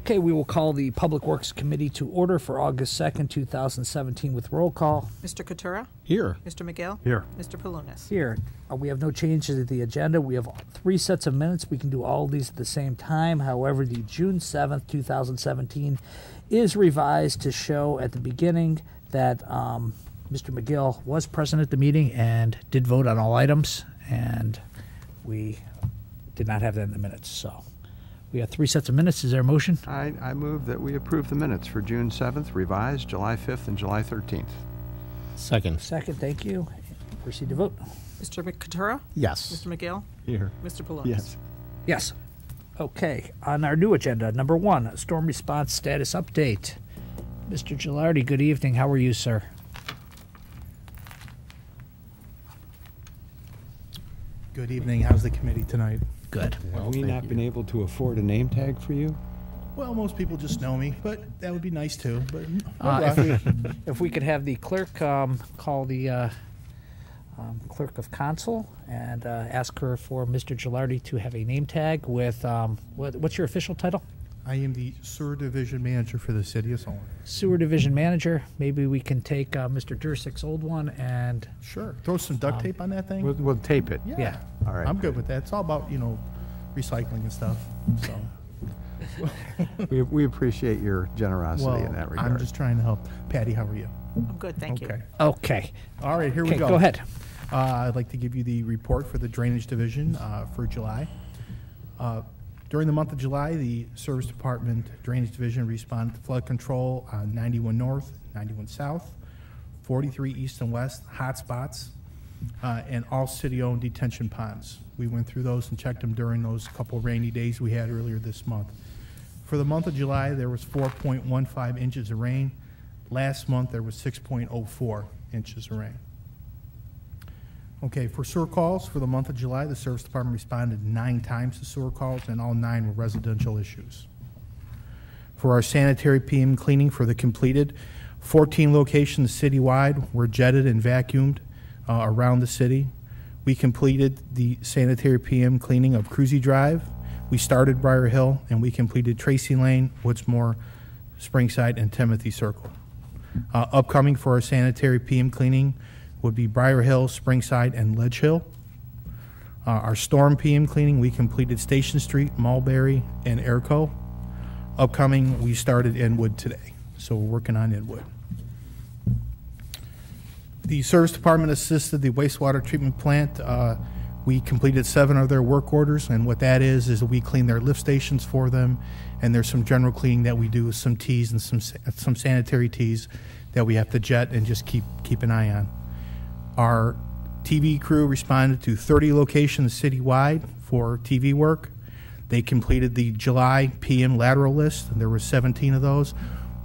Okay, we will call the Public Works Committee to order for August 2nd, 2017 with roll call. Mr. Katura? Here. Mr. McGill? Here. Mr. Palunas? Here, we have no changes to the agenda. We have 3 sets of minutes. We can do all of these at the same time. However, the June 7th, 2017 is revised to show at the beginning that Mr. McGill was present at the meeting and did vote on all items, and we did not have that in the minutes. So we have 3 sets of minutes. Is there a motion? I move that we approve the minutes for June 7th, revised, July 5th, and July 13th. Second. Second, thank you. Proceed to vote. Mr. Katura? Yes. Mr. McGill? Here. Mr. Palunas? Yes. Yes. Okay, on our new agenda, number 1, storm response status update. Mr. Gilardi, good evening. How are you, sir? Good evening. How's the committee tonight? Good. Have we not been able to afford a name tag for you? Well, most people just know me, but that would be nice too. But If we could have the clerk call the clerk of council and ask her for Mr. Gilardi to have a name tag with, what's your official title? I am the sewer division manager for the city of Solon. Sewer division manager. Maybe we can take Mr. Dursick's old one and... Sure. Throw some duct tape on that thing. We'll tape it. Yeah. All right. I'm good with that. It's all about, recycling and stuff. So, We appreciate your generosity in that regard. I'm just trying to help. Patty, how are you? I'm good, thank you. Okay. All right, here we Okay, go. go ahead. I'd like to give you the report for the Drainage Division for July. During the month of July, the Service Department Drainage Division responded to flood control on 91 North, 91 South, 43 East and West hotspots, and all city-owned detention ponds. We went through those and checked them during those couple rainy days we had earlier this month. For the month of July, there was 4.15 inches of rain. Last month, there was 6.04 inches of rain. Okay, for sewer calls for the month of July, the Service Department responded 9 times to sewer calls, and all 9 were residential issues. For our sanitary PM cleaning for the completed, 14 locations citywide were jetted and vacuumed around the city. We completed the sanitary PM cleaning of Cruzy Drive. We started Briar Hill, and we completed Tracy Lane, Woodsmore, Springside, and Timothy Circle. Upcoming for our sanitary PM cleaning would be Briar Hill, Springside, and Ledge Hill. Our storm PM cleaning, we completed Station Street, Mulberry, and Airco. Upcoming, we started Inwood today, so we're working on Inwood. The Service Department assisted the wastewater treatment plant. We completed 7 of their work orders, and what that is we clean their lift stations for them, and there's some general cleaning that we do with some teas and some sanitary teas that we have to jet and just keep an eye on. Our TV crew responded to 30 locations citywide for TV work. They completed the July PM lateral list, and there were 17 of those.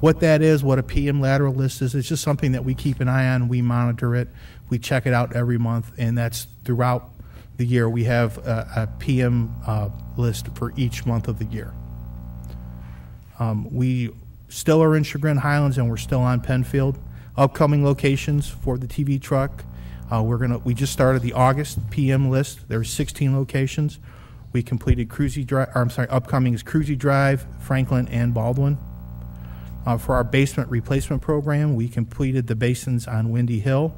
What that is, what a PM lateral list is, it's just something that we keep an eye on, we monitor it, we check it out every month, and that's throughout the year. We have a PM list for each month of the year. We still are in Chagrin Highlands, and we're still on Penfield. Upcoming locations for the TV truck, we just started the August PM list. There's 16 locations. We completed upcoming is Cruzy Drive, Franklin, and Baldwin. For our basement replacement program, we completed the basins on Windy Hill,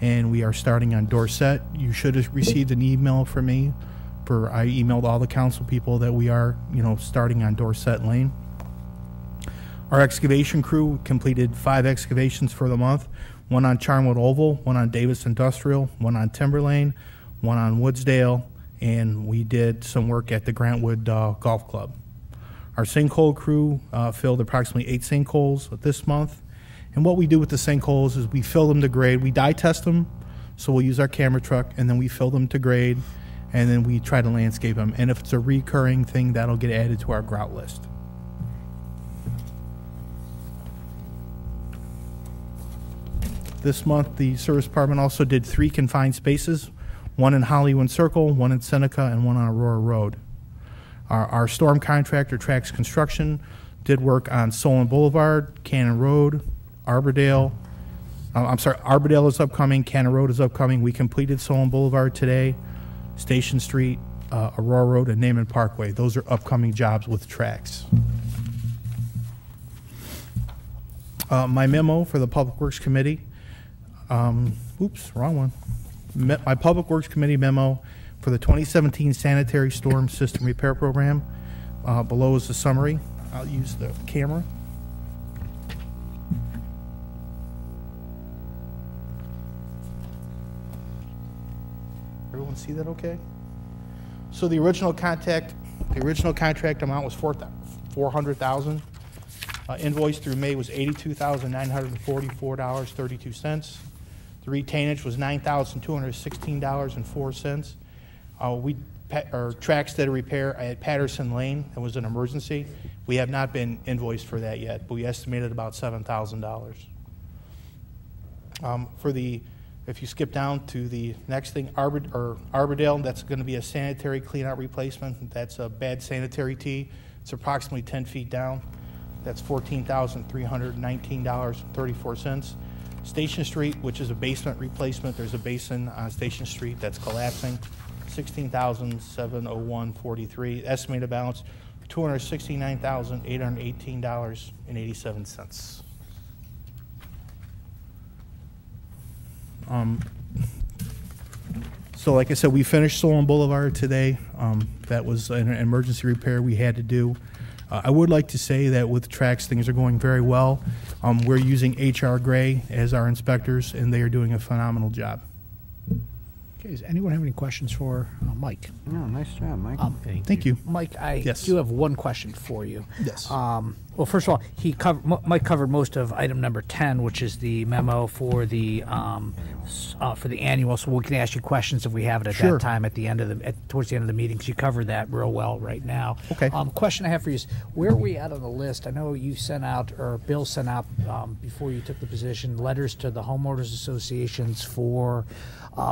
and we are starting on Dorset. You should have received an email from me. I emailed all the council people that we are, starting on Dorset Lane. Our excavation crew completed 5 excavations for the month, 1 on Charnwood Oval, 1 on Davis Industrial, 1 on Timber Lane, 1 on Woodsdale, and we did some work at the Grantwood Golf Club. Our sinkhole crew filled approximately 8 sinkholes this month. And what we do with the sinkholes is we fill them to grade. We dye test them, so we'll use our camera truck, and then we fill them to grade, and then we try to landscape them. And if it's a recurring thing, that'll get added to our grout list. This month, the Service Department also did 3 confined spaces, 1 in Hollywood Circle, 1 in Seneca, and 1 on Aurora Road. Our storm contractor, Trax Construction, did work on Solon Boulevard, Cannon Road, Arbordale. Arbordale is upcoming, Cannon Road is upcoming. We completed Solon Boulevard today, Station Street, Aurora Road, and Naaman Parkway. Those are upcoming jobs with Trax. My memo for the Public Works Committee, oops, wrong one. My Public Works Committee memo for the 2017 Sanitary Storm System Repair Program. Below is the summary. I'll use the camera. Everyone see that okay? So the original contract amount was $400,000. Invoice through May was $82,944.32. The retainage was $9,216.04. Our track steady repair at Patterson Lane, that was an emergency. We have not been invoiced for that yet, but we estimated about $7,000. If you skip down to the next thing, Arbordale, that's going to be a sanitary cleanout replacement. That's a bad sanitary tee. It's approximately 10 feet down. That's $14,319.34. Station Street, which is a basement replacement. There's a basin on Station Street that's collapsing. $16,701.43. Estimated balance $269,818.87. So like I said, we finished Solon Boulevard today. That was an emergency repair we had to do. I would like to say that with tracks, things are going very well. We're using HR Gray as our inspectors, and they are doing a phenomenal job. Okay, does anyone have any questions for Mike? No, nice job, Mike. Thank you. Mike, I Yes. do have one question for you. Yes. Well, first of all, Mike covered most of item number 10, which is the memo for the annual. So we can ask you questions if we have it at Sure. that time at the end of towards the end of the meeting, because you covered that real well right now. Okay. Question I have for you is, where are we at on the list? I know you sent out, or Bill sent out before you took the position, letters to the homeowners associations for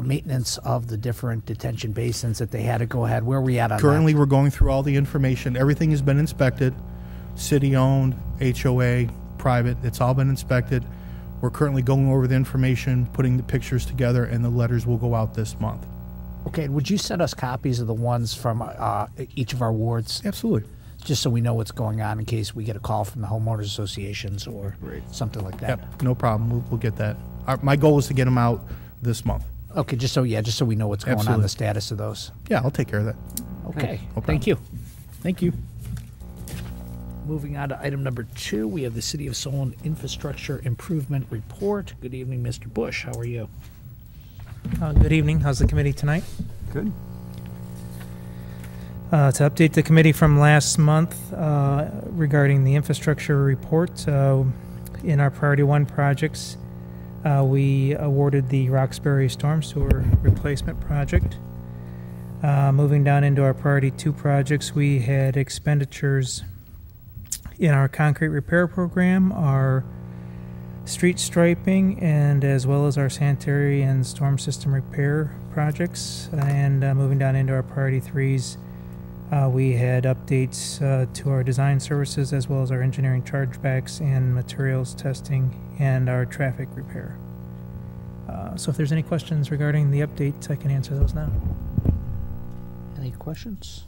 maintenance of the different detention basins that they had to go ahead. Where are we at on Currently, we're going through all the information. Everything has been inspected. City-owned, HOA, private, it's all been inspected. We're currently going over the information, putting the pictures together, and the letters will go out this month. that? Okay, would you send us copies of the ones from each of our wards? Absolutely. Just so we know what's going on in case we get a call from the homeowners associations or Great. something like that. Yep, no problem. We'll get that. My goal is to get them out this month. Okay, just so we know what's going on, Absolutely. the status of those. Yeah, I'll take care of that. Okay, No thank you. Thank you. Moving on to item number 2, we have the City of Solon Infrastructure Improvement Report. Good evening, Mr. Bush. How are you? Good evening. How's the committee tonight? Good. To update the committee from last month regarding the infrastructure report, in our Priority 1 projects, we awarded the Roxbury Storm Sewer Replacement Project. Moving down into our Priority 2 projects, we had expenditures in our concrete repair program, our street striping, and as well as our sanitary and storm system repair projects. And moving down into our Priority 3s, we had updates to our design services as well as our engineering chargebacks and materials testing and our traffic repair. So if there's any questions regarding the updates, I can answer those now. Any questions?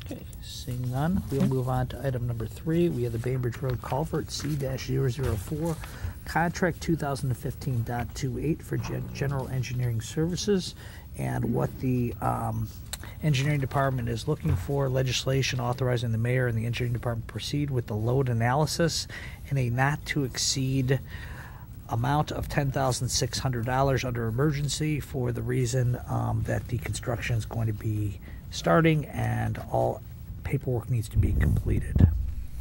Okay, seeing none, we'll move on to item number 3. We have the Bainbridge Road Culvert C-004, contract 2015.28 for general engineering services, and what the engineering department is looking for, legislation authorizing the mayor and the engineering department proceed with the load analysis in a not to exceed amount of $10,600 under emergency, for the reason that the construction is going to be starting and all paperwork needs to be completed.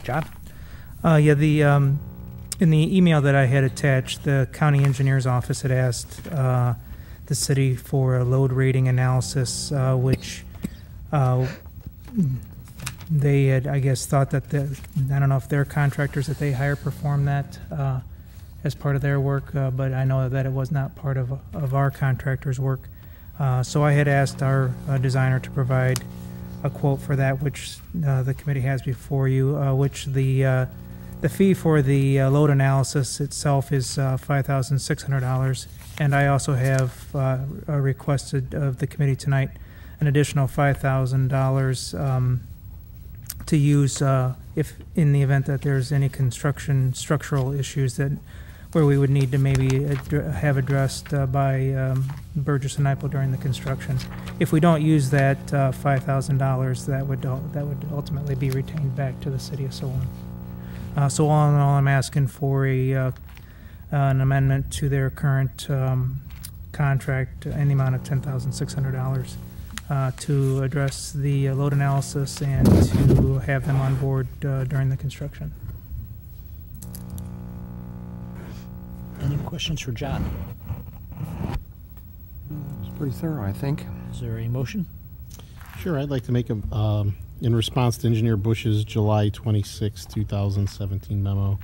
John? Yeah, in the email that I had attached, the county engineer's office had asked the city for a load rating analysis, which they had, I guess, thought that I don't know if their contractors that they hire perform that as part of their work, but I know that it was not part of our contractor's work. So I had asked our designer to provide a quote for that, which the committee has before you, which the fee for the load analysis itself is $5,600, and I also have requested of the committee tonight an additional $5,000 to use if in the event that there's any construction structural issues that where we would need to maybe have addressed by Burgess and Nyepel during the construction. If we don't use that $5,000, that would ultimately be retained back to the city of Solon. So all in all, I'm asking for an amendment to their current contract in the amount of $10,600 to address the load analysis and to have them on board during the construction. Any questions for John? It's pretty thorough, I think. Is there a motion? Sure, I'd like to make a, in response to Engineer Bush's July 26, 2017 memo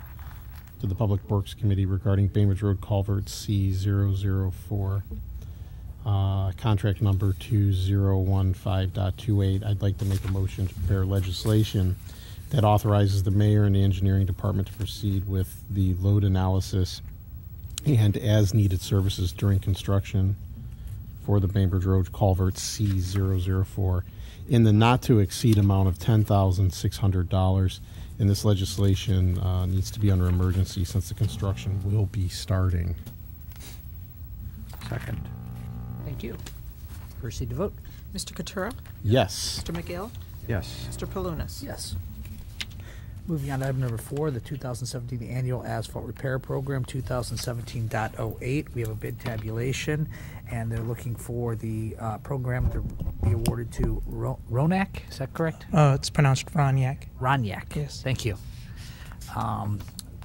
to the Public Works Committee regarding Bainbridge Road Culvert C004, contract number 2015.28. I'd like to make a motion to prepare legislation that authorizes the mayor and the engineering department to proceed with the load analysis and as-needed services during construction for the Bainbridge Road Culvert C004 in the not-to-exceed amount of $10,600. And this legislation needs to be under emergency since the construction will be starting. Second. Thank you. Proceed to vote. Mr. Katura? Yes. Mr. McGill? Yes. Mr. Palunas? Yes. Moving on to item number 4, the 2017 Annual Asphalt Repair Program, 2017.08. We have a bid tabulation, and they're looking for the program to be awarded to Ronak. Is that correct? It's pronounced Ronyak. Ronyak. Yes. Thank you.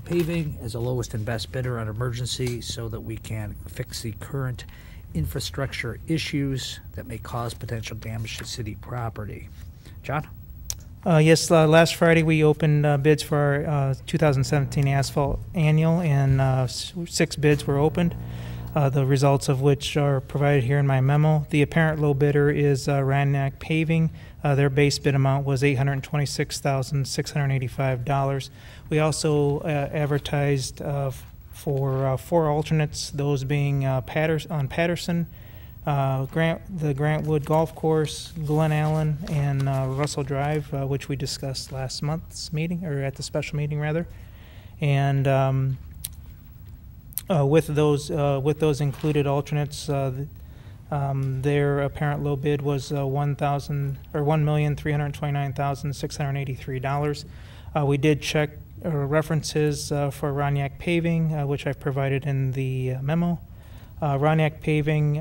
Paving is the lowest and best bidder on emergency so that we can fix the current infrastructure issues that may cause potential damage to city property. John? Yes, last Friday we opened bids for our 2017 asphalt annual, and 6 bids were opened, the results of which are provided here in my memo. The apparent low bidder is Ronyak Paving. Their base bid amount was $826,685. We also advertised for 4 alternates, those being Patterson, the Grantwood Golf Course, Glen Allen, and Russell Drive, which we discussed last month's meeting, or at the special meeting rather. And with those included alternates, their apparent low bid was $1,329,683. We did check references for Ronyak Paving, which I've provided in the memo. Ronyak Paving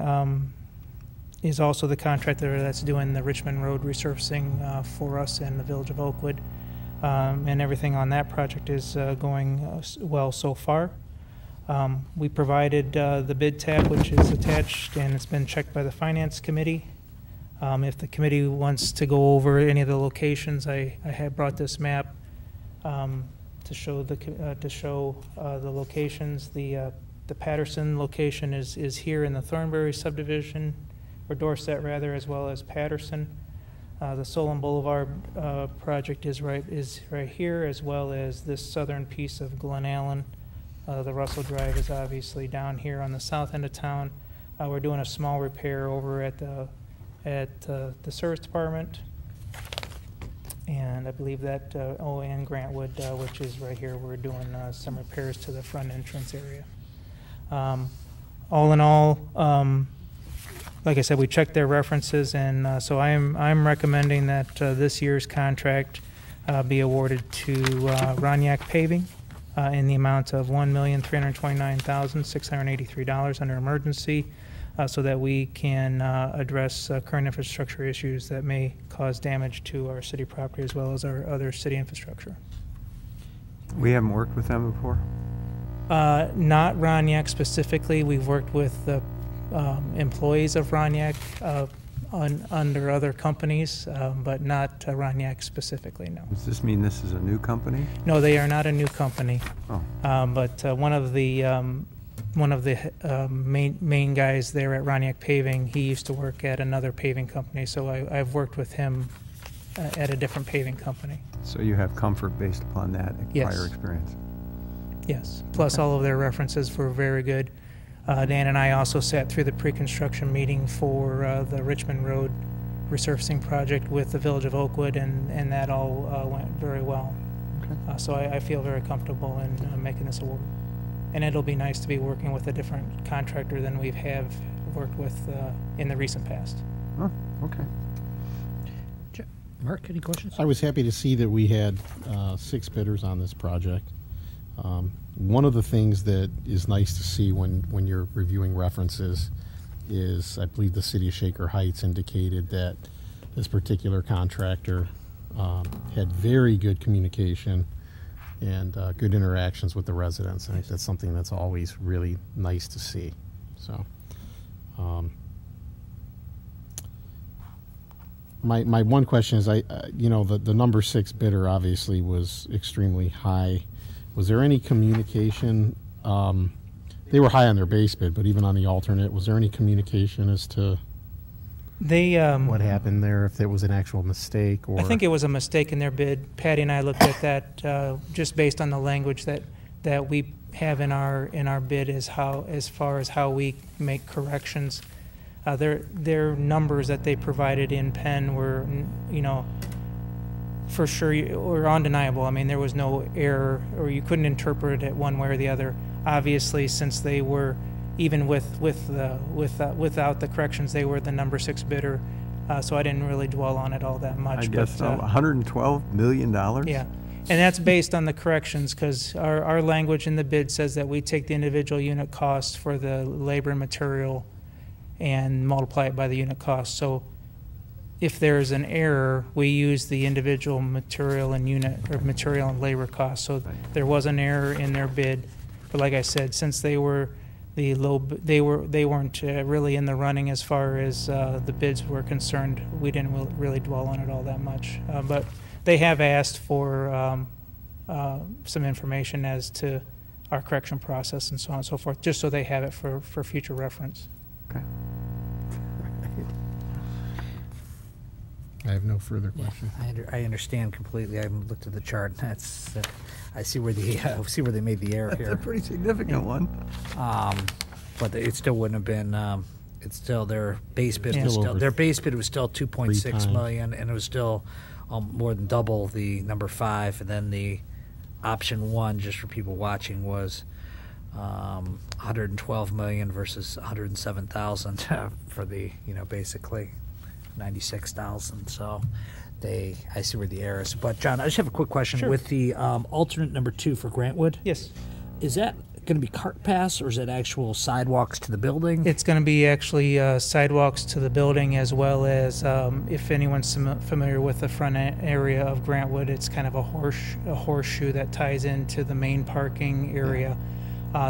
is also the contractor that's doing the Richmond Road resurfacing for us in the Village of Oakwood. And everything on that project is going well so far. We provided the bid tab, which is attached, and it's been checked by the Finance Committee. If the committee wants to go over any of the locations, I have brought this map to show the locations. The Patterson location is here in the Thornbury subdivision, or Dorset rather, as well as Patterson. The Solon Boulevard project is right here, as well as this southern piece of Glen Allen. The Russell Drive is obviously down here on the south end of town. We're doing a small repair over at the service department, and I believe that and Grantwood, which is right here. We're doing some repairs to the front entrance area. All in all, like I said, we checked their references, and so I'm recommending that this year's contract be awarded to Ronyak Paving in the amount of $1,329,683 under emergency, so that we can address current infrastructure issues that may cause damage to our city property as well as our other city infrastructure. We haven't worked with them before? Not Ronyak specifically. We've worked with the employees of Ronyak under other companies, but not Ronyak specifically, no. Does this mean this is a new company? No, they are not a new company. Oh. But one of the main guys there at Ronyak Paving, he used to work at another paving company, so I've worked with him at a different paving company. So you have comfort based upon that Yes. prior experience? Yes, plus Okay. all of their references were very good. Dan and I also sat through the pre-construction meeting for the Richmond Road resurfacing project with the Village of Oakwood, and that all went very well. So I feel very comfortable in making this award. And it'll be nice to be working with a different contractor than we have worked with in the recent past. Oh, okay. Mark, any questions? I was happy to see that we had 6 bidders on this project. One of the things that is nice to see when you're reviewing references is, I believe the city of Shaker Heights indicated that this particular contractor had very good communication and good interactions with the residents. I think that's something that's always really nice to see. So, my one question is, the number 6 bidder obviously was extremely high. Was there any communication? They were high on their base bid, but even on the alternate, was there any communication as to what happened there? If there was an actual mistake, or I think it was a mistake in their bid. Patty and I looked at that just based on the language that we have in our bid as far as how we make corrections. Their numbers that they provided in pen were, for sure, were undeniable. I mean, there was no error, or you couldn't interpret it one way or the other. Obviously, since they were, even without the corrections, they were the number 6 bidder. So I didn't really dwell on it all that much. I guess so. $112 million? Yeah. And that's based on the corrections, because our language in the bid says that we take the individual unit cost for the labor and material and multiply it by the unit cost. So if there's an error, we use the individual material and material and labor cost. So there was an error in their bid, but like I said, since they were they weren't really in the running as far as the bids were concerned, we didn't really dwell on it all that much. But they have asked for some information as to our correction process and so on and so forth, just so they have it for future reference. Okay. I have no further questions. I understand completely. I looked at the chart. That's I see where they made the error That's here. a pretty significant one. But it still wouldn't have been. It's still their base bid. Yeah. Was Still still, over their base bid was still 2.6 times. million, and it was still more than double the number 5. And then the option 1, just for people watching, was 112 million versus 107,000 for the basically 96,000. So I see where the error is. But John, I just have a quick question. Sure. With the alternate number 2 for Grantwood. Yes. Is that going to be cart paths, or is it actual sidewalks to the building? It's going to be actually sidewalks to the building, as well as if anyone's familiar with the front area of Grantwood, it's kind of a horseshoe that ties into the main parking area.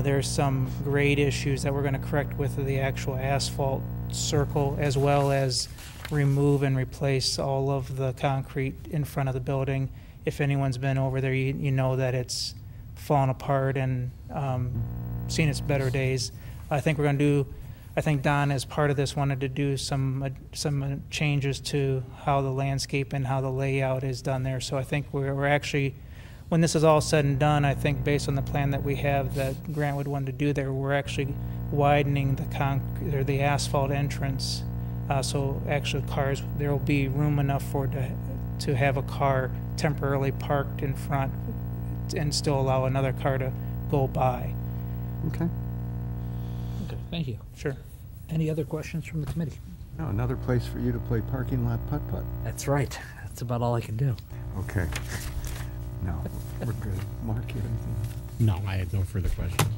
There's some grade issues that we're going to correct with the actual asphalt circle, as well as remove and replace all of the concrete in front of the building. If anyone's been over there, you know that it's fallen apart and seen its better days. I think Don, as part of this, wanted to do some changes to how the landscape and how the layout is done there. So I think we're actually, when this is all said and done, I think based on the plan that we have that Grantwood wanted to do there, we're actually widening the asphalt entrance. So actually there will be room enough to have a car temporarily parked in front and still allow another car to go by. Okay. Okay, thank you. Sure. Any other questions from the committee? Now, another place for you to play parking lot putt-putt. That's right. That's about all I can do. Okay. No, we're good. Mark, you have anything? No, I had no further questions.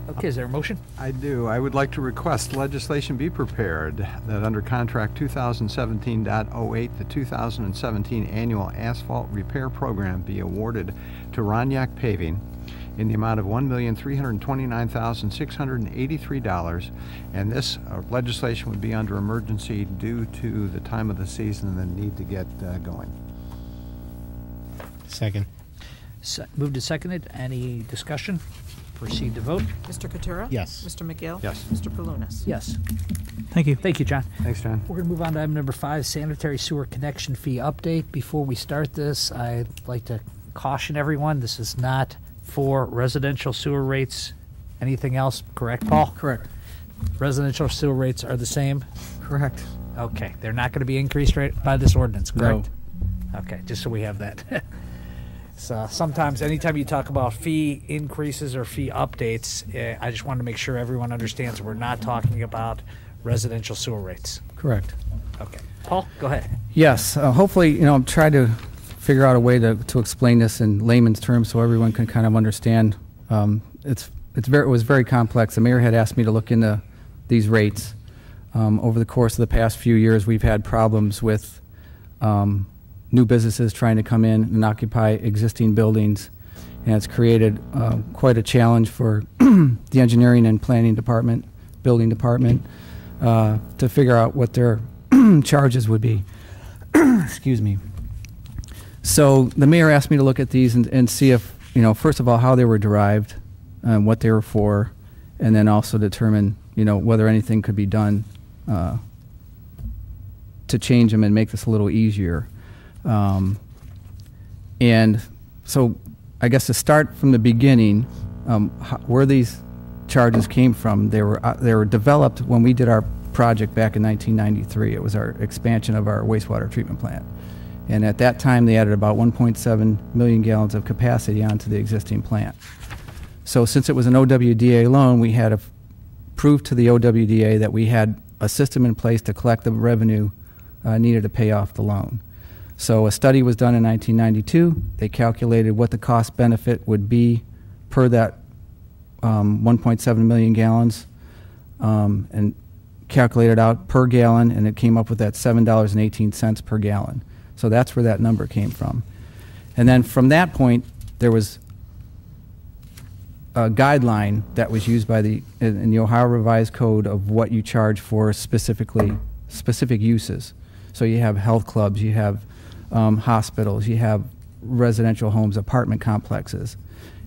Okay, is there a motion? I do. I would like to request legislation be prepared that under contract 2017.08, the 2017 annual asphalt repair program be awarded to Roniak Paving in the amount of $1,329,683, and this legislation would be under emergency due to the time of the season and the need to get going. Second. Moved and seconded. Any discussion? Proceed to vote. Mr. Katura? Yes. Mr. McGill? Yes. Mr. Palunas? Yes. Thank you. Thank you, John. Thanks, John. We're going to move on to item number 5, sanitary sewer connection fee update. Before we start this, I'd like to caution everyone, this is not for residential sewer rates. Anything else, correct, Paul? Correct. Residential sewer rates are the same? Correct. Okay, they're not going to be increased by this ordinance, correct? No. Okay, just so we have that. So sometimes, anytime you talk about fee increases or fee updates, I just want to make sure everyone understands we're not talking about residential sewer rates. Correct. Okay. Paul, go ahead. Yes, hopefully, I'm trying to figure out a way to explain this in layman's terms so everyone can kind of understand. It was very complex. The mayor had asked me to look into these rates. Over the course of the past few years, we've had problems with new businesses trying to come in and occupy existing buildings, and it's created quite a challenge for the engineering and planning department, building department, to figure out what their charges would be. Excuse me. So the mayor asked me to look at these and see if, first of all, how they were derived, what they were for, and then also determine, whether anything could be done to change them and make this a little easier. And so I guess to start from the beginning, where these charges came from, they were developed when we did our project back in 1993. It was our expansion of our wastewater treatment plant. And at that time, they added about 1.7 million gallons of capacity onto the existing plant. So since it was an OWDA loan, we had to prove to the OWDA that we had a system in place to collect the revenue needed to pay off the loan. So a study was done in 1992. They calculated what the cost benefit would be per that 1.7 million gallons and calculated out per gallon, and it came up with that $7.18 per gallon. So that's where that number came from. And then from that point, there was a guideline that was used by in the Ohio Revised Code of what you charge for specific uses. So you have health clubs, you have hospitals, you have residential homes, apartment complexes.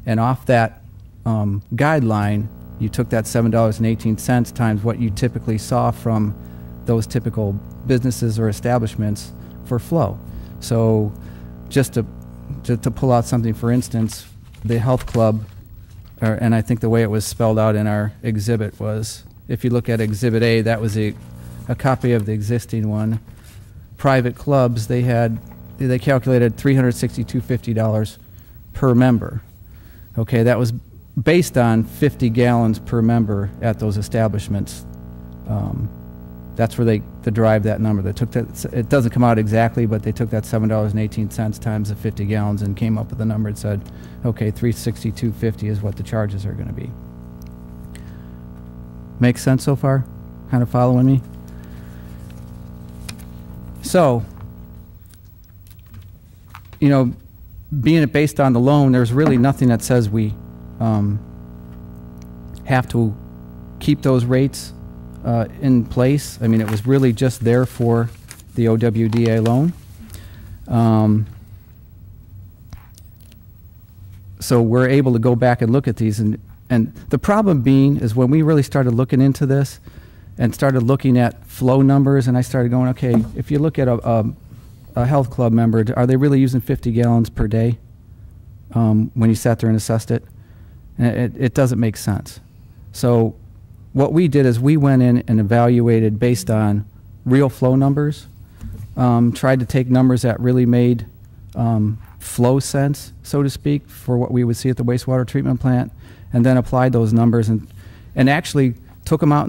And off that guideline, you took that $7.18 times what you typically saw from those typical businesses or establishments for flow. So just to pull out something, for instance, the health club, and I think the way it was spelled out in our exhibit was, if you look at Exhibit A, that was a copy of the existing one. Private clubs, they calculated $362.50 per member. Okay, that was based on 50 gallons per member at those establishments. That's where they derived that number. They took that. It doesn't come out exactly, but they took that $7.18 times the 50 gallons and came up with a number that said, okay, $362.50 is what the charges are going to be. Make sense so far? Kind of following me? So, being it based on the loan, there's really nothing that says we have to keep those rates in place. I mean, it was really just there for the OWDA loan. So we're able to go back and look at these. And the problem being is when we really started looking into this and started looking at flow numbers, and I started going, okay, if you look at a health club member, are they really using 50 gallons per day when you sat there and assessed it? And it doesn't make sense. So what we did is we went in and evaluated based on real flow numbers, tried to take numbers that really made flow sense, so to speak, for what we would see at the wastewater treatment plant, and then applied those numbers and actually took them out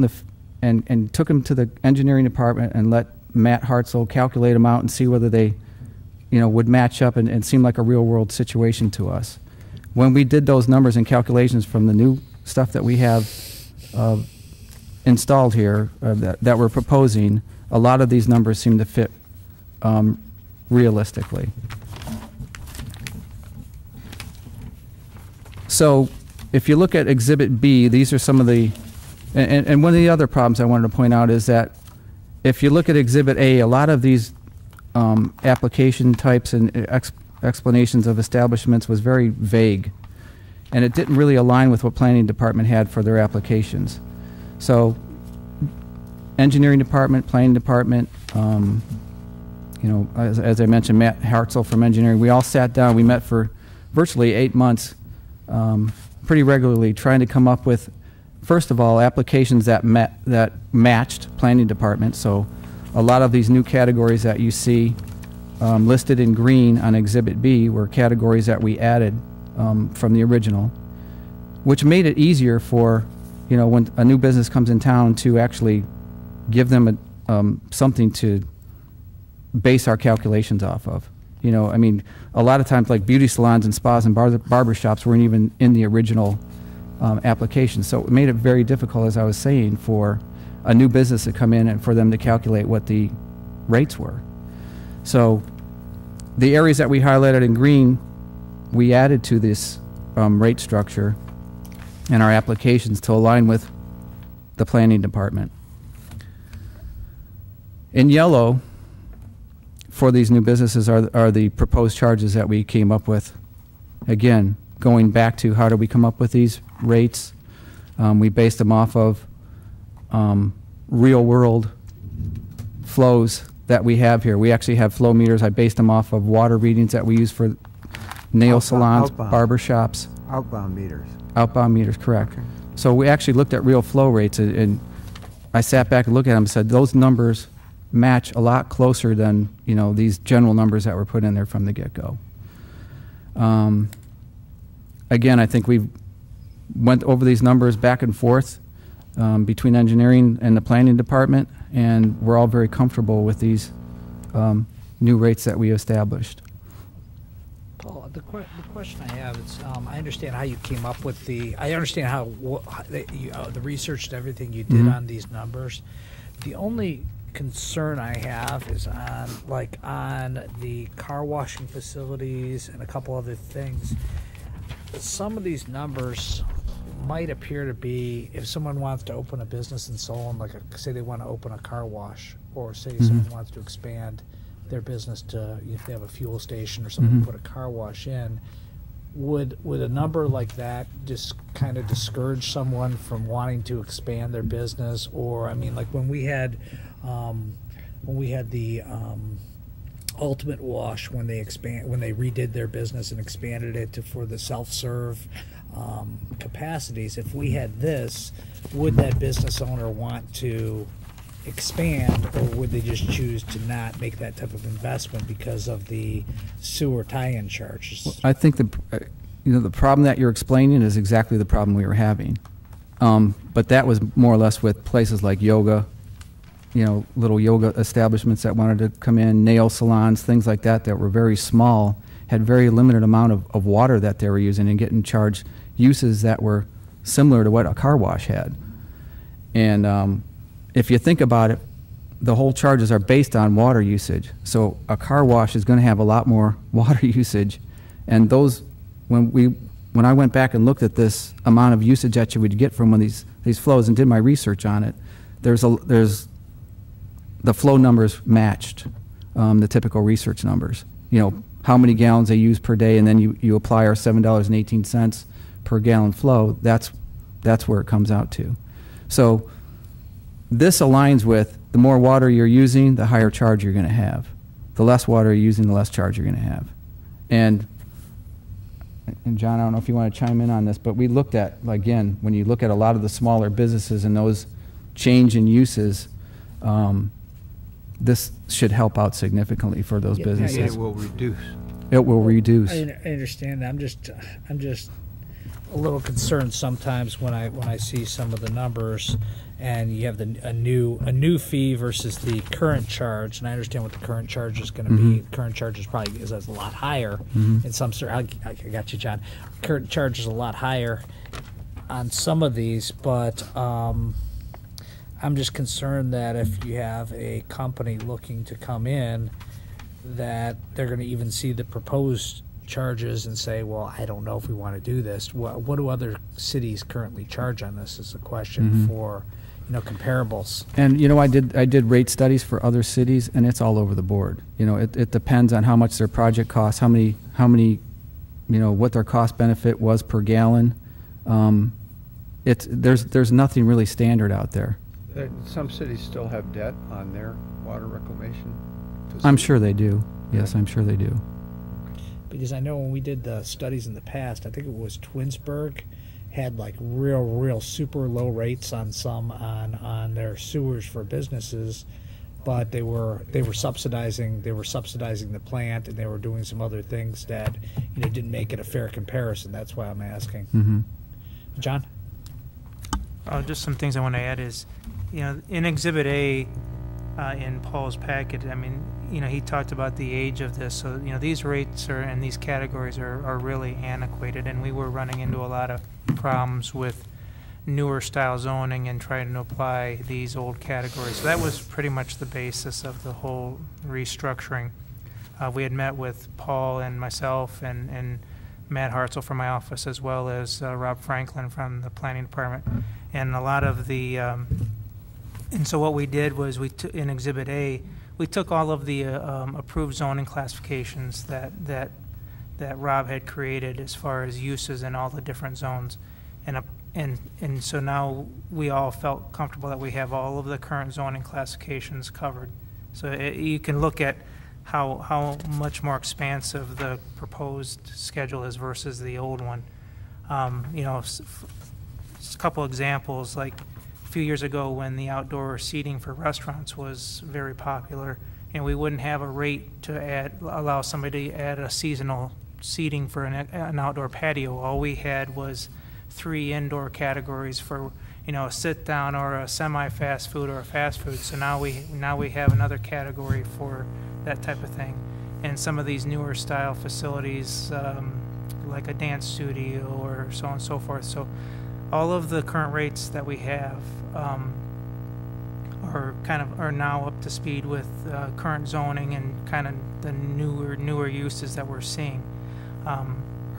and took them to the engineering department and let Matt Hartzell calculate them out and see whether they would match up and seem like a real world situation to us. When we did those numbers and calculations from the new stuff that we have installed here that we're proposing, a lot of these numbers seem to fit realistically. So if you look at Exhibit B, these are some of the, and one of the other problems I wanted to point out is that if you look at Exhibit A, a lot of these application types and explanations of establishments was very vague, and it didn't really align with what planning department had for their applications. So engineering department, planning department, as I mentioned, Matt Hartzell from engineering, we all sat down, we met for virtually 8 months pretty regularly, trying to come up with, first of all, applications that matched planning department. So a lot of these new categories that you see listed in green on Exhibit B were categories that we added from the original, which made it easier for, when a new business comes in town to actually give them something to base our calculations off of. A lot of times, like beauty salons and spas and barber shops weren't even in the original application. So it made it very difficult, as I was saying, for a new business to come in and for them to calculate what the rates were. So the areas that we highlighted in green, we added to this rate structure in our applications to align with the planning department. In yellow, for these new businesses are the proposed charges that we came up with. Again, going back to how do we come up with these rates, we based them off of real world flows that we have here. We actually have flow meters. I based them off of water readings that we use for nail salons, barber shops. Outbound meters. Outbound meters, correct. Okay. So we actually looked at real flow rates, and I sat back and looked at them and said, those numbers match a lot closer than, these general numbers that were put in there from the get-go. Again, I think we went over these numbers back and forth between engineering and the planning department, and we're all very comfortable with these new rates that we established. Paul, the question I have is, I understand how you came up with I understand how the research and everything you did on these numbers. The only concern I have is on the car washing facilities and a couple other things. Some of these numbers might appear to be, if someone wants to open a business in Solon, say they want to open a car wash, or say someone wants to expand their business to, if they have a fuel station or something, put a car wash in, would a number like that just kind of discourage someone from wanting to expand their business? Or, I mean, like when we had the Ultimate Wash, when they redid their business and expanded it for the self-serve capacities, if we had this, would that business owner want to expand, or would they just choose to not make that type of investment because of the sewer tie-in charges? I think the problem that you're explaining is exactly the problem we were having. But that was more or less with places like yoga, little yoga establishments that wanted to come in, nail salons, things like that were very small, had very limited amount of water that they were using and getting charged uses that were similar to what a car wash had. And if you think about it, the whole charges are based on water usage. So a car wash is going to have a lot more water usage. And those, when I went back and looked at this amount of usage that you would get from one of these flows and did my research on it, the flow numbers matched the typical research numbers. How many gallons they use per day, and then you apply our $7.18 per gallon flow. That's where it comes out to. So this aligns with the more water you're using, the higher charge you're going to have. The less water you're using, the less charge you're going to have. And John, I don't know if you want to chime in on this, but we looked at, again, when you look at a lot of the smaller businesses and those change in uses, this should help out significantly for those businesses. It will reduce. It will reduce. I understand. I'm just a little concerned sometimes when I see some of the numbers, and you have a new fee versus the current charge. And I understand what the current charge is going to be. Current charge is probably a lot higher in some sort. I got you, John. Current charge is a lot higher on some of these, but I'm just concerned that if you have a company looking to come in, that they're going to even see the proposed charges and say, well, I don't know if we want to do this. What do other cities currently charge on this is a question for, comparables. And, I did rate studies for other cities, and it's all over the board. It depends on how much their project costs, how many, what their cost benefit was per gallon. There's nothing really standard out there. Some cities still have debt on their water reclamation facilities. I'm sure they do. Yes, I'm sure they do. Because I know when we did the studies in the past, I think it was Twinsburg had like real super low rates on their sewers for businesses, but they were subsidizing the plant, and they were doing some other things that didn't make it a fair comparison. That's why I'm asking. Mm-hmm. John? Just some things I want to add is, in Exhibit A, in Paul's packet, I mean, he talked about the age of this. So, these rates and these categories are really antiquated, and we were running into a lot of problems with newer style zoning and trying to apply these old categories. So that was pretty much the basis of the whole restructuring. We had met with Paul and myself and Matt Hartzell from my office, as well as Rob Franklin from the planning department, and a lot of the and so what we did was in Exhibit A, we took all of the approved zoning classifications that Rob had created as far as uses in all the different zones, and so now we all felt comfortable that we have all of the current zoning classifications covered. So you can look at how much more expansive the proposed schedule is versus the old one. A couple examples, like a few years ago when the outdoor seating for restaurants was very popular, and we wouldn't have a rate to allow somebody to add a seasonal seating for an outdoor patio. All we had was 3 indoor categories for a sit down or a semi-fast food or a fast food. So now we have another category for that type of thing. And some of these newer style facilities, like a dance studio or so on and so forth. So all of the current rates that we have are now up to speed with current zoning and kind of the newer uses that we're seeing.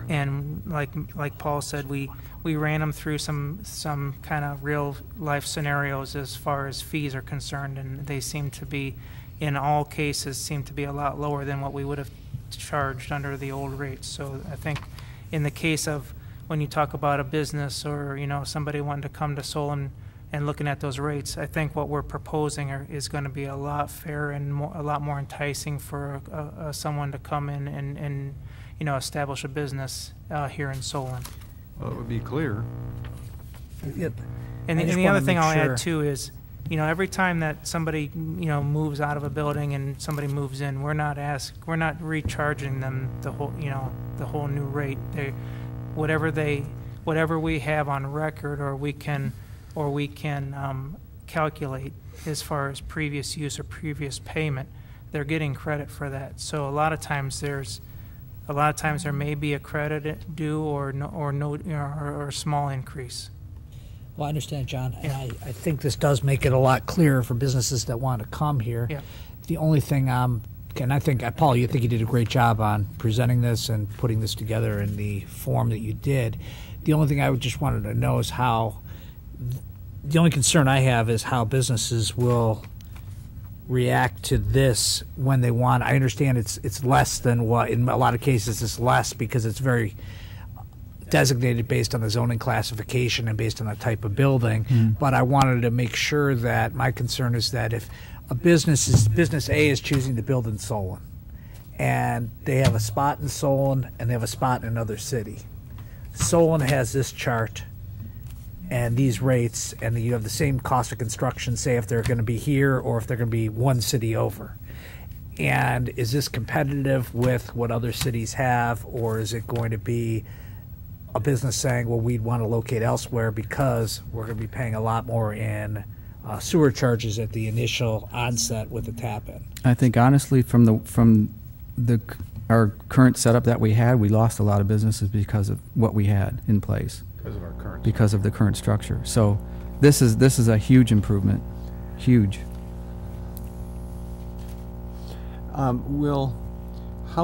And like Paul said, we ran them through some kind of real life scenarios as far as fees are concerned, and they seem to be, in all cases, a lot lower than what we would have charged under the old rates. So I think in the case of when you talk about a business or somebody wanting to come to Solon and looking at those rates, I think what we're proposing is going to be a lot fairer and a lot more enticing for someone to come in and establish a business here in Solon. Well, it would be clear. Yep. And the other thing I'll add too is, every time that somebody moves out of a building and somebody moves in, we're not recharging them the whole new rate. Whatever we have on record or we can calculate as far as previous use or previous payment, they're getting credit for that. So a lot of times there may be a credit due or a small increase. Well, I understand, John, and I think this does make it a lot clearer for businesses that want to come here. Yeah. The only thing, and I think, Paul, you think you did a great job on presenting this and putting this together in the form that you did. The only thing I just wanted to know is the only concern I have is how businesses will react to this when they want. I understand it's less than what, in a lot of cases it's less because it's very designated based on the zoning classification and based on the type of building. But I wanted to make sure that my concern is that if business A is choosing to build in Solon and they have a spot in Solon and they have a spot in another city, Solon has this chart and these rates, and you have the same cost of construction, say if they're going to be here or if they're going to be one city over. And is this competitive with what other cities have, or is it going to be a business saying, well, we'd want to locate elsewhere because we're going to be paying a lot more in sewer charges at the initial onset with the tap-in? I think honestly, from our current setup that we had, we lost a lot of businesses because of what we had in place. Because of the current structure. So this is a huge improvement. Huge. How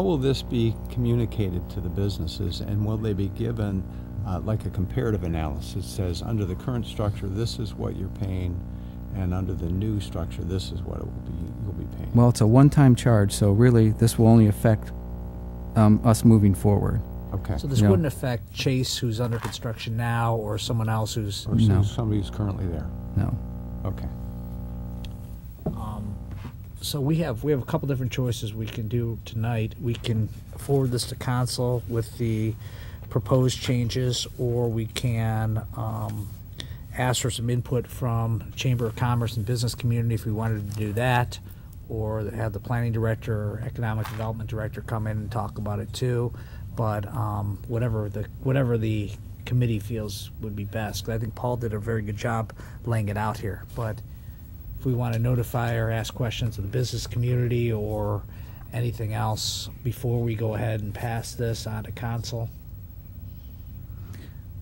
will this be communicated to the businesses, and will they be given like a comparative analysis that says under the current structure this is what you're paying, and under the new structure this is what you'll be paying? Well, it's a one-time charge, so really this will only affect us moving forward. Okay. So this wouldn't affect Chase, who's under construction now, or someone else who's... Or No. somebody who's currently there? No. Okay. So we have a couple different choices we can do tonight. We can forward this to council with the proposed changes, or we can ask for some input from Chamber of Commerce and business community if we wanted to do that, or have the planning director or economic development director come in and talk about it too. But whatever the committee feels would be best. 'Cause I think Paul did a very good job laying it out here. But if we want to notify or ask questions of the business community or anything else before we go ahead and pass this on to council.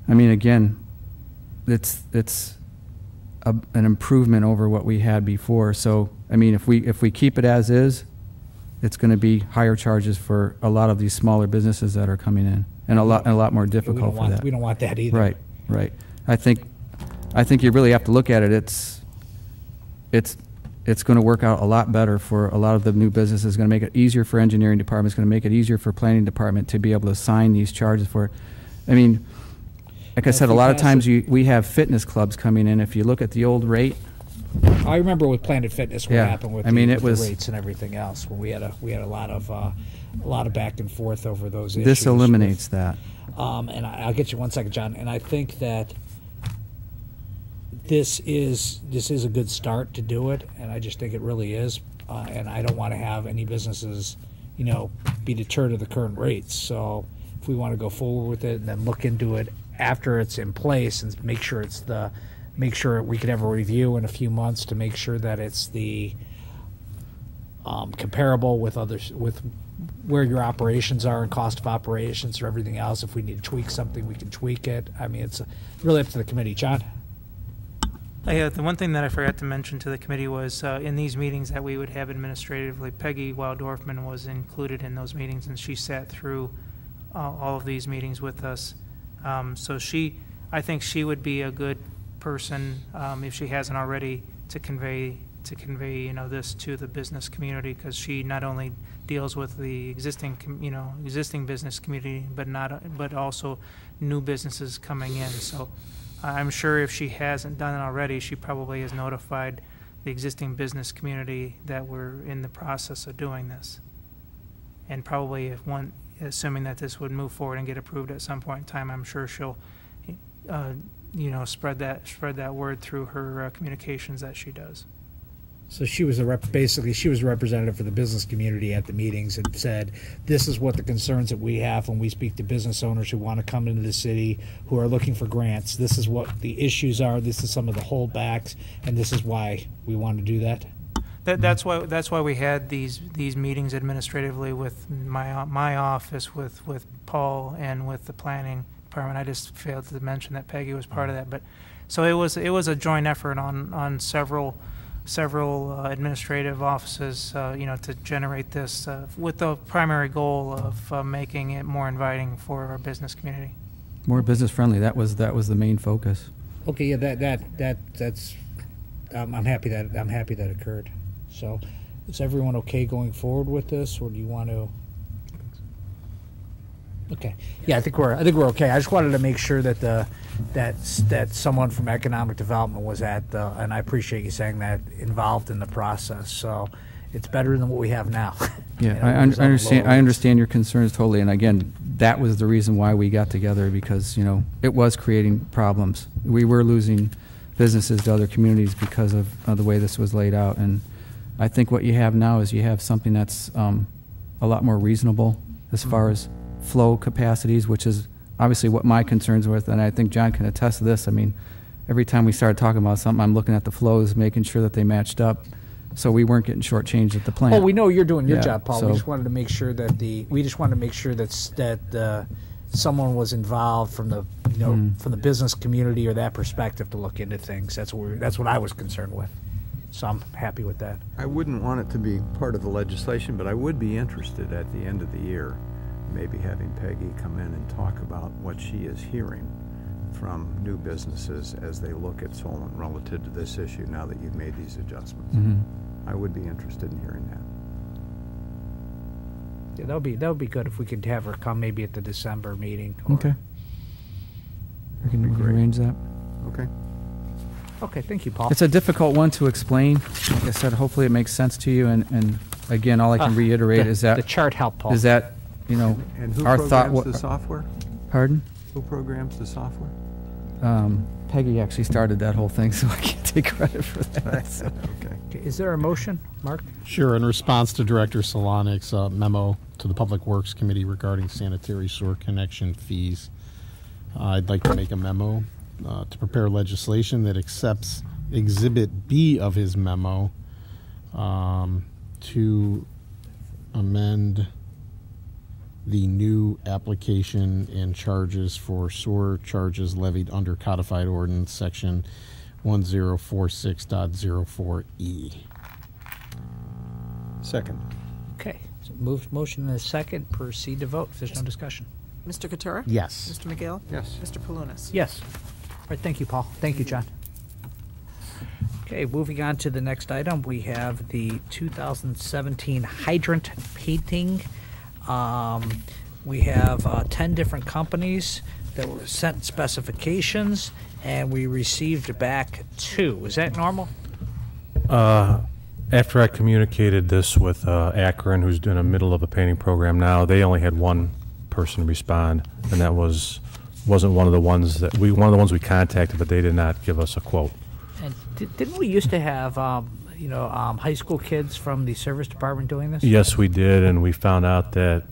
I mean, again, it's an improvement over what we had before. So, I mean, if we keep it as is, it's going to be higher charges for a lot of these smaller businesses that are coming in, and a lot more difficult for that. We don't want that either. Right, right. I think you really have to look at it. It's going to work out a lot better for a lot of the new businesses. It's going to make it easier for engineering department. It's going to make it easier for planning department to be able to assign these charges for it. I mean, like I said, a lot of times we have fitness clubs coming in. If you look at the old rate, I remember with Planet Fitness what Yeah. happened with, I mean, the, it with was- the rates and everything else. When we had a lot of back and forth over those issues. this eliminates that. And I'll get you 1 second, John. And I think that this is a good start to do it, and I just think it really is. And I don't want to have any businesses, be deterred of the current rates. So if we want to go forward with it and then look into it after it's in place and make sure we could have a review in a few months to make sure that it's the comparable with others, with where your operations are and cost of operations or everything else. If we need to tweak something, we can tweak it. I mean, it's really up to the committee. John? The one thing that I forgot to mention to the committee was in these meetings that we would have administratively, Peggy Wildorfman was included in those meetings, and she sat through all of these meetings with us. So I think she would be a good person, if she hasn't already, to convey this to the business community, because she not only deals with the existing business community, but also new businesses coming in. So I'm sure if she hasn't done it already, she probably has notified the existing business community that we're in the process of doing this. And probably assuming that this would move forward and get approved at some point in time, I'm sure she'll, spread that word through her communications that she does. So she was basically she was a representative for the business community at the meetings and said, this is what the concerns that we have when we speak to business owners who want to come into the city, who are looking for grants. This is what the issues are. This is some of the holdbacks, and this is why we want to do that. That's why we had these meetings administratively with my office, with Paul, and with the planning department. I just failed to mention that Peggy was part of that. But so it was a joint effort on several administrative offices, to generate this with the primary goal of making it more inviting for our business community. More business friendly. That was the main focus. Okay, yeah, that's. I'm happy that occurred. So, is everyone okay going forward with this, or do you want to? Okay, yeah, I think we're okay. I just wanted to make sure that that someone from economic development was and I appreciate you saying that, involved in the process. So it's better than what we have now. Yeah, I understand your concerns totally. And again, that was the reason why we got together, because it was creating problems. We were losing businesses to other communities because of the way this was laid out. And I think what you have now is you have something that's a lot more reasonable as far as flow capacities, which is obviously what my concerns were, and I think John can attest to this. I mean, every time we started talking about something, I'm looking at the flows, making sure that they matched up, so we weren't getting shortchanged at the plant. Oh, we know you're doing your Yeah, job, Paul. so- We just wanted to make sure that someone was involved from the from the business community or that perspective to look into things. That's what I was concerned with. So I'm happy with that. I wouldn't want it to be part of the legislation, but I would be interested at the end of the year, maybe having Peggy come in and talk about what she is hearing from new businesses as they look at Solon relative to this issue now that you've made these adjustments. I would be interested in hearing that. Yeah, that would be good if we could have her come maybe at the December meeting. Or, Okay. We can arrange that. Okay. Okay, thank you, Paul. It's a difficult one to explain. Like I said, hopefully it makes sense to you. And again, all I can reiterate is the that chart helped, Paul. is that And who our thought. programs the software? Pardon? Who programs the software? Peggy actually started that whole thing, so I can't take credit for that. So. Okay. Is there a motion, Mark? Sure. In response to Director Solonic's memo to the Public Works Committee regarding sanitary sewer connection fees, I'd like to make a memo to prepare legislation that accepts Exhibit B of his memo to amend the new application and charges for sewer charges levied under codified ordinance section 1046.04E. Second. Okay. So motion and a second. Proceed to vote if there's no discussion. Mr. Katura? Yes. Mr. McGill? Yes. Mr. Palunas? Yes. All right, thank you, Paul. Thank you, John. Okay, moving on to the next item, we have the 2017 hydrant painting. We have 10 different companies that were sent specifications, and we received back 2. Is that normal? After I communicated this with Akron, who's in the middle of a painting program now, they only had one person respond, and that wasn't one of the ones that one of the ones we contacted, but they did not give us a quote. And didn't we used to have, high school kids from the service department doing this? Yes, we did, and we found out that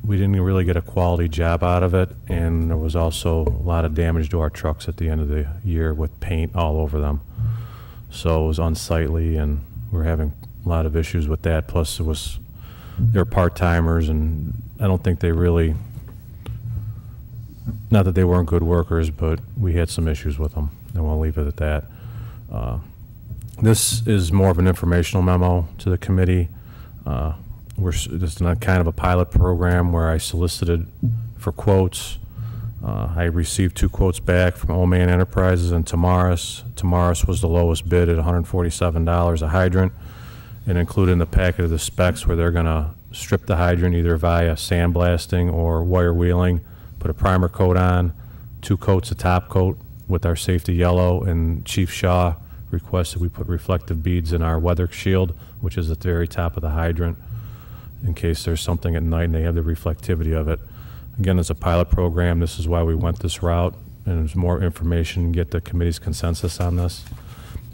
we didn't really get a quality job out of it, and there was also a lot of damage to our trucks at the end of the year with paint all over them. So it was unsightly, and we were having a lot of issues with that. Plus, they're part-timers, and I don't think they really, not that they weren't good workers, but we had some issues with them, and we'll leave it at that. This is more of an informational memo to the committee. We're just in a kind of a pilot program where I solicited for quotes. I received 2 quotes back from Old Man Enterprises and Tamaris. Tamaris was the lowest bid at $147 a hydrant, and included in the packet of the specs where they're going to strip the hydrant either via sandblasting or wire wheeling, put a primer coat on, 2 coats of top coat with our safety yellow, and Chief Shaw requested we put reflective beads in our weather shield, which is at the very top of the hydrant, in case there's something at night and they have the reflectivity of it. Again, it's a pilot program. This is why we went this route, and there's more information, get the committee's consensus on this.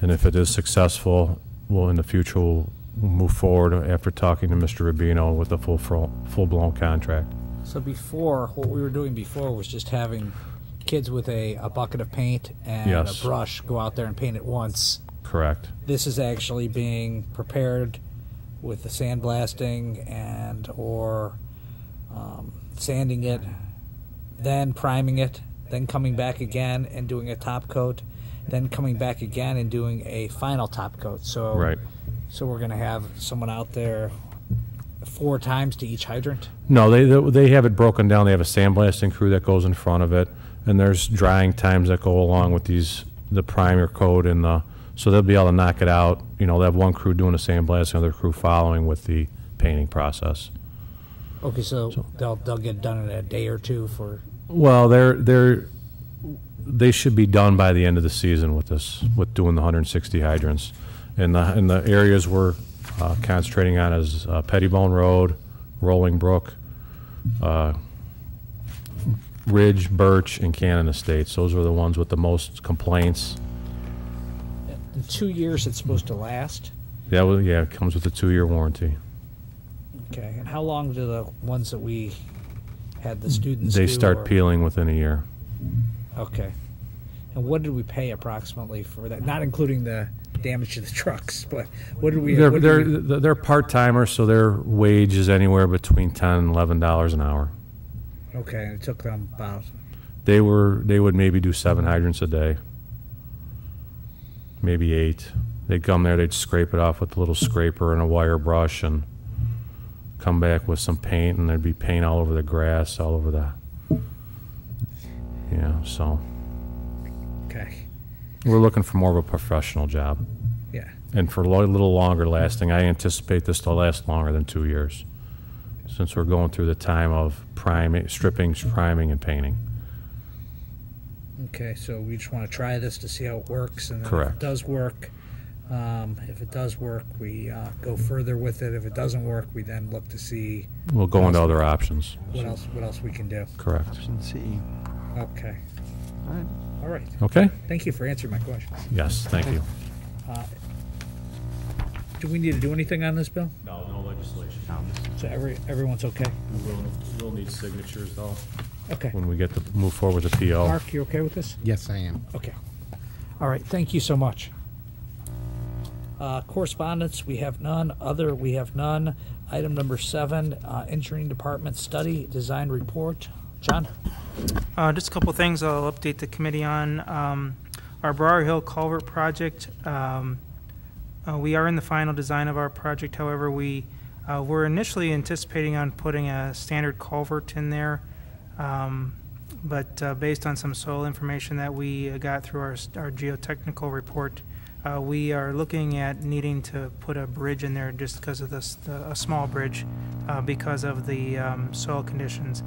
And if it is successful, in the future, we'll move forward after talking to Mr. Rubino with a full-blown contract. So before, what we were doing before was just having kids with a bucket of paint and Yes. a brush go out there and paint it once. Correct. This is actually being prepared with the sandblasting or sanding it, then priming it, then coming back again and doing a top coat, then coming back again and doing a final top coat. So, Right. So we're going to have someone out there 4 times to each hydrant? No, they have it broken down. They have a sandblasting crew that goes in front of it, and there's drying times that go along with the primer coat, and so they'll be able to knock it out. They'll have one crew doing the sandblasting, another crew following with the painting process. Okay, so they'll get done in a day or 2 for. Well, they should be done by the end of the season with doing the 160 hydrants, and the areas we're concentrating on is Pettibone Road, Rolling Brook, Ridge, Birch, and Cannon Estates. Those are the ones with the most complaints. In 2 years, it's supposed to last. Yeah, it comes with a 2-year warranty. Okay, and how long do the ones that we had the students They do, start or- peeling within a year. Okay. And what did we pay approximately for that? Not including the damage to the trucks, but what did we? They're part-timers, so their wage is anywhere between $10 and $11 an hour. Okay, and it took them about. They would maybe do 7 hydrants a day, maybe 8. They'd come there, they'd scrape it off with a little scraper and a wire brush, and come back with some paint, and there'd be paint all over the grass, all over the. So. Okay. We're looking for more of a professional job. Yeah. And for a little longer lasting. I anticipate this to last longer than 2 years, since we're going through the time of stripping, priming, and painting. Okay, so we just want to try this to see how it works, and then Correct. if it does work, we go further with it. If it doesn't work, we then look to see We'll go into other options. what else we can do. Correct. Option C. Okay. All right. All right. Okay? Thank you for answering my question. Yes, thank you. Do we need to do anything on this, Bill? No, no legislation. So everyone's okay? We'll need signatures, though, Okay. when we get to move forward with the PO. Mark, you okay with this? Yes, I am. Okay. All right, thank you so much. Correspondence, we have none. Other, we have none. Item number 7, Engineering Department Study Design Report. John? Just a couple things I'll update the committee on. Our Briar Hill Culvert Project, we are in the final design of our project. However, we were initially anticipating on putting a standard culvert in there, but based on some soil information that we got through our geotechnical report, we are looking at needing to put a bridge in there just because of a small bridge because of the soil conditions.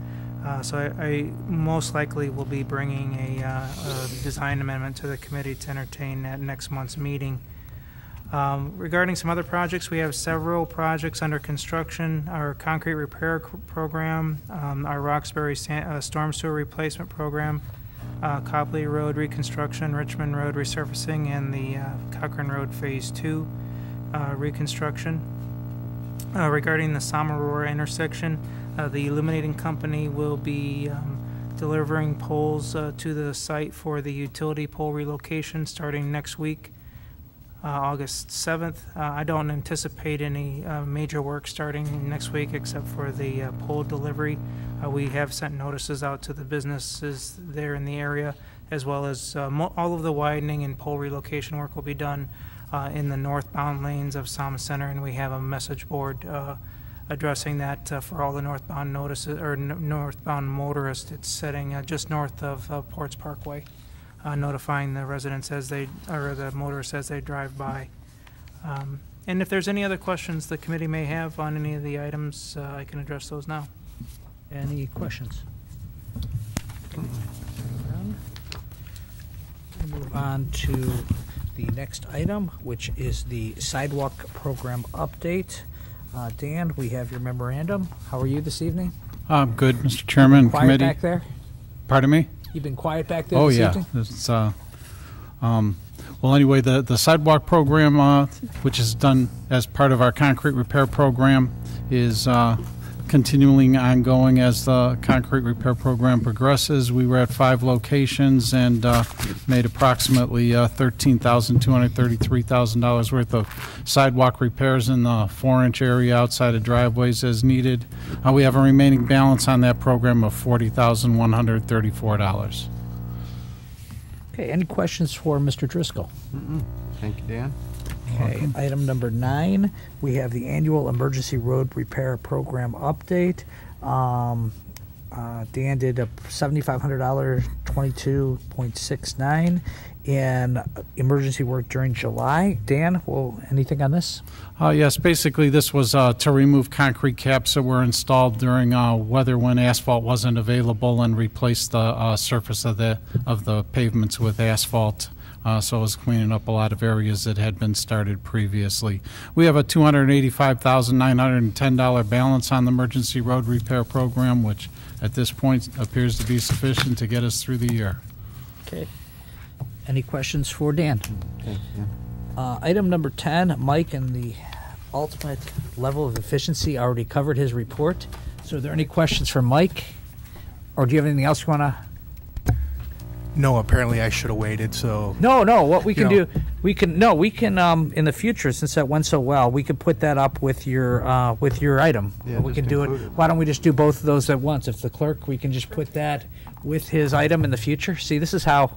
So I most likely will be bringing a design amendment to the committee to entertain at next month's meeting. Regarding some other projects, we have several projects under construction. Our concrete repair program, our Roxbury storm sewer replacement program, Copley Road reconstruction, Richmond Road resurfacing, and the Cochrane Road Phase 2 reconstruction. Regarding the Samarora intersection, the illuminating company will be delivering poles to the site for the utility pole relocation starting next week, August 7th. I don't anticipate any major work starting next week except for the pole delivery. We have sent notices out to the businesses there in the area, as well as all of the widening and pole relocation work will be done in the northbound lanes of Som Center, and we have a message board addressing that for all the northbound notices or northbound motorists. It's setting just north of Ports Parkway, notifying the residents as they or the motorists as they drive by. And if there's any other questions the committee may have on any of the items, I can address those now. Any questions? Okay. We'll move on to the next item, which is the sidewalk program update. Dan, we have your memorandum. How are you this evening? Good, Mr. Chairman. Quiet Committee. back there? Pardon me? You've been quiet back there Oh, this yeah. evening? It's, well, anyway, the sidewalk program, which is done as part of our concrete repair program, is continuing ongoing as the concrete repair program progresses. We were at 5 locations and made approximately $13,233,000 worth of sidewalk repairs in the 4-inch area outside of driveways as needed. We have a remaining balance on that program of $40,134. Okay, any questions for Mr. Driscoll? Thank you, Dan. Okay, item number 9, we have the annual emergency road repair program update. Dan did a $7,500, 22.69 in emergency work during July. Dan, well, anything on this? Yes, basically this was to remove concrete caps that were installed during weather when asphalt wasn't available and replace the surface of the pavements with asphalt. So it was cleaning up a lot of areas that had been started previously. We have a $285,910 balance on the emergency road repair program, which at this point appears to be sufficient to get us through the year. Okay. Any questions for Dan? Thank you. Item number 10, Mike and the ultimate level of efficiency already covered his report. So are there any questions for Mike? Or do you have anything else you want to? No, apparently I should have waited, so. No, what we can You know. do, we can in the future, since that went so well, we could put that up with your item. Yeah, We can just do it. include it. Why don't we just do both of those at once? If the clerk, we can just put that with his item in the future. See, this is how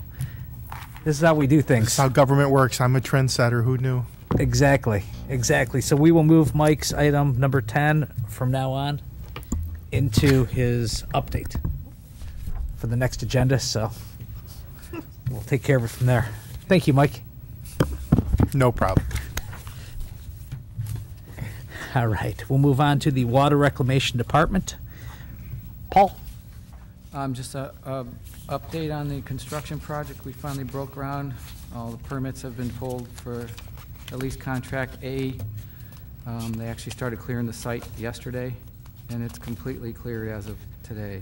we do That's things. how government works. I'm a trendsetter. Who knew? Exactly. So we will move Mike's item number 10 from now on into his update for the next agenda. So we'll take care of it from there. Thank you, Mike. No problem. All right. We'll move on to the Water Reclamation Department. Paul? Just a update on the construction project. We finally broke ground. All the permits have been pulled for at least contract A. They actually started clearing the site yesterday, and it's completely clear as of today.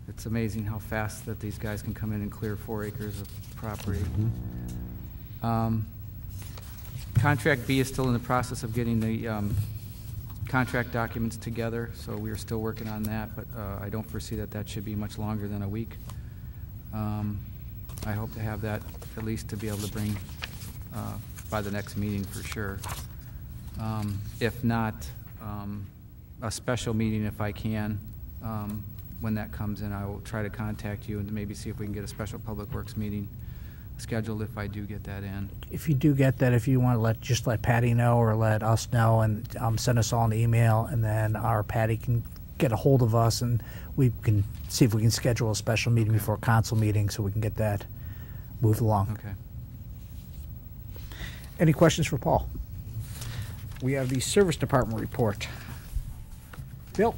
It's amazing how fast that these guys can come in and clear 4 acres of property. Contract B is still in the process of getting the contract documents together, so we are still working on that, but I don't foresee that that should be much longer than a week. I hope to have that at least to be able to bring by the next meeting for sure. If not, a special meeting if I can. When that comes in, I will try to contact you and maybe see if we can get a special Public Works meeting scheduled if I do get that in. If you do get that, if you want to just let Patty know or let us know and send us all an email, and then our Patty can get a hold of us and we can see if we can schedule a special meeting before council meeting so we can get that moved along. Okay. Any questions for Paul? We have the Service Department report. Bill?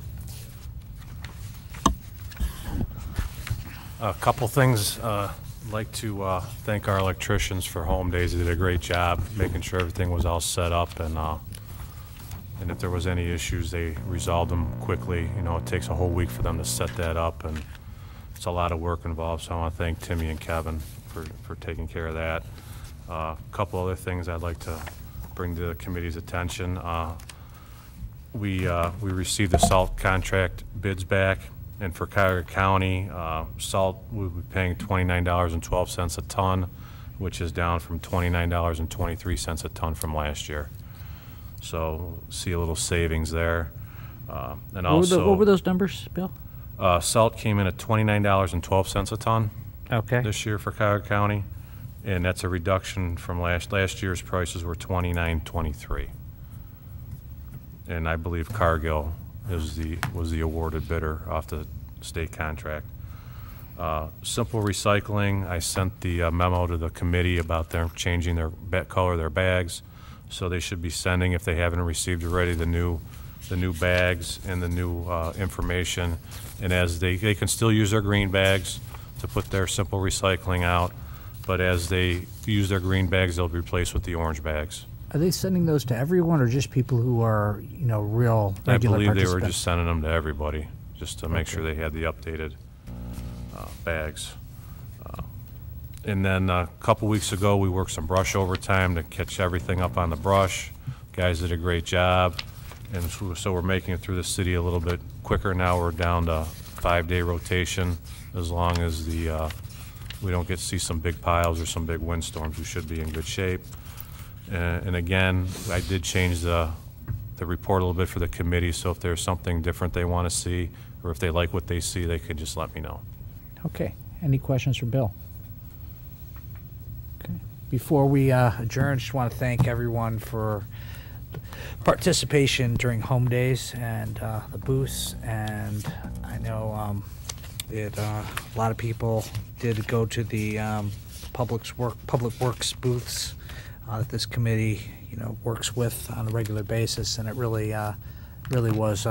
A couple things. I'd like to thank our electricians for home days. They did a great job making sure everything was all set up, and if there was any issues, they resolved them quickly. You know, it takes a whole week for them to set that up, and it's a lot of work involved, so I want to thank Timmy and Kevin for taking care of that. A couple other things I'd like to bring to the committee's attention. We received the salt contract bids back, and for Cuyahoga County, salt we'll be paying $29.12 a ton, which is down from $29.23 a ton from last year. So see a little savings there. And also, what were those numbers, Bill? salt came in at $29.12 a ton Okay. this year for Cuyahoga County, and that's a reduction from last year's prices were $29.23. And I believe Cargill was the awarded bidder off the state contract. Simple Recycling, I sent the memo to the committee about them changing their color of their bags, so they should be sending, if they haven't received already, the new bags and the new information. And as they can still use their green bags to put their Simple Recycling out, but as they use their green bags, they'll be replaced with the orange bags. Are they sending those to everyone or just people who are, real I regular believe they were participants? just sending them to everybody, just to make sure they had the updated bags. And then a couple weeks ago, we worked some brush overtime to catch everything up on the brush. Guys did a great job, and so we're making it through the city a little bit quicker now. We're down to 5-day rotation. As long as we don't get to see some big piles or some big windstorms, we should be in good shape. And again, I did change the report a little bit for the committee, so if there's something different they want to see, or if they like what they see, they could just let me know. Okay. Any questions for Bill? Okay. Before we adjourn, just want to thank everyone for participation during home days and the booths. And I know a lot of people did go to the Public Works booths that this committee, works with on a regular basis, and it really was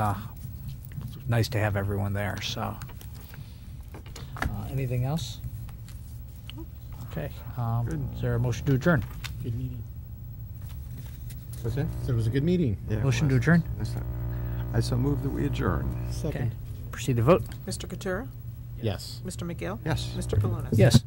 nice to have everyone there. So. Anything else? Okay. Is there a motion to adjourn? Good meeting. What's that? So it was a good meeting. Yeah, it Motion to was. adjourn? I so move that we adjourn. Okay. Proceed to vote. Mr. Katura? Yes. Mr. McGill? Yes. Mr. Palunas? Yes.